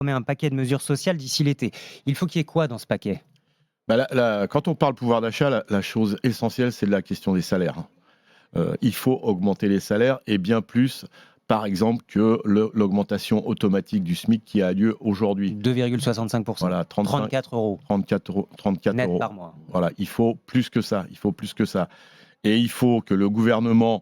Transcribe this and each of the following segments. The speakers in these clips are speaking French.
met un paquet de mesures sociales d'ici l'été. Il faut qu'il y ait quoi dans ce paquet? Quand on parle pouvoir d'achat, la chose essentielle, c'est la question des salaires. Il faut augmenter les salaires et bien plus, par exemple, que l'augmentation automatique du SMIC qui a lieu aujourd'hui. 2,65%. Voilà, 34 euros 34 net euros. par mois. Voilà, il faut plus que ça. Il faut plus que ça. Et il faut que le gouvernement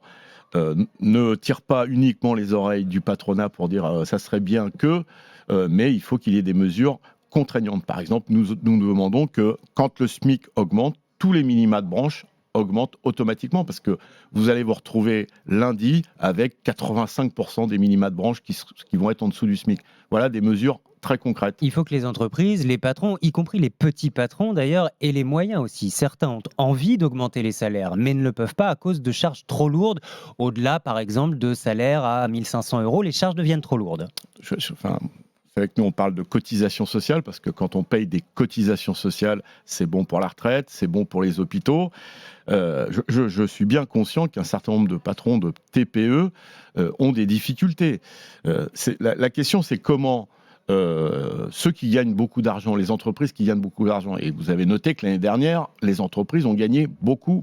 ne tire pas uniquement les oreilles du patronat pour dire ça serait bien que, mais il faut qu'il y ait des mesures contraignantes. Par exemple, nous demandons que quand le SMIC augmente, tous les minima de branche augmentent automatiquement parce que vous allez vous retrouver lundi avec 85% des minima de branche qui vont être en dessous du SMIC. Voilà des mesures très concrètes. Il faut que les entreprises, les patrons, y compris les petits patrons d'ailleurs, aient les moyens aussi. Certains ont envie d'augmenter les salaires, mais ne le peuvent pas à cause de charges trop lourdes. Au-delà, par exemple, de salaires à 1 500 euros, les charges deviennent trop lourdes. C'est vrai que nous, on parle de cotisations sociales, parce que quand on paye des cotisations sociales, c'est bon pour la retraite, c'est bon pour les hôpitaux. Je suis bien conscient qu'un certain nombre de patrons de TPE ont des difficultés. La question, c'est comment ceux qui gagnent beaucoup d'argent, les entreprises qui gagnent beaucoup d'argent, et vous avez noté que l'année dernière, les entreprises ont gagné beaucoup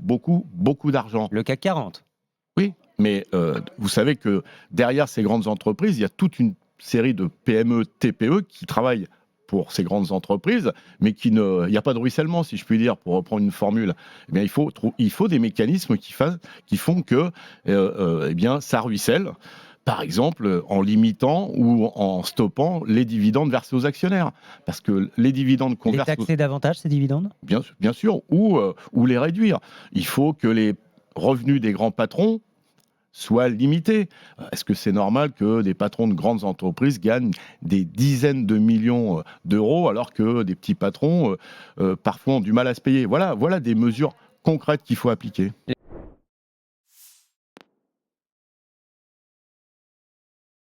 d'argent. Le CAC 40. Oui, mais vous savez que derrière ces grandes entreprises, il y a toute une série de PME, TPE qui travaillent pour ces grandes entreprises, mais il n'y a pas de ruissellement, si je puis dire, pour reprendre une formule. Eh bien, il faut des mécanismes qui font que eh bien, ça ruisselle, par exemple en limitant ou en stoppant les dividendes versés aux actionnaires. Parce que les dividendes qu'on verse... Les taxer davantage, ces dividendes ? Bien sûr, ou les réduire. Il faut que les revenus des grands patrons soit limité. Est-ce que c'est normal que des patrons de grandes entreprises gagnent des dizaines de millions d'euros alors que des petits patrons parfois ont du mal à se payer ? Voilà des mesures concrètes qu'il faut appliquer.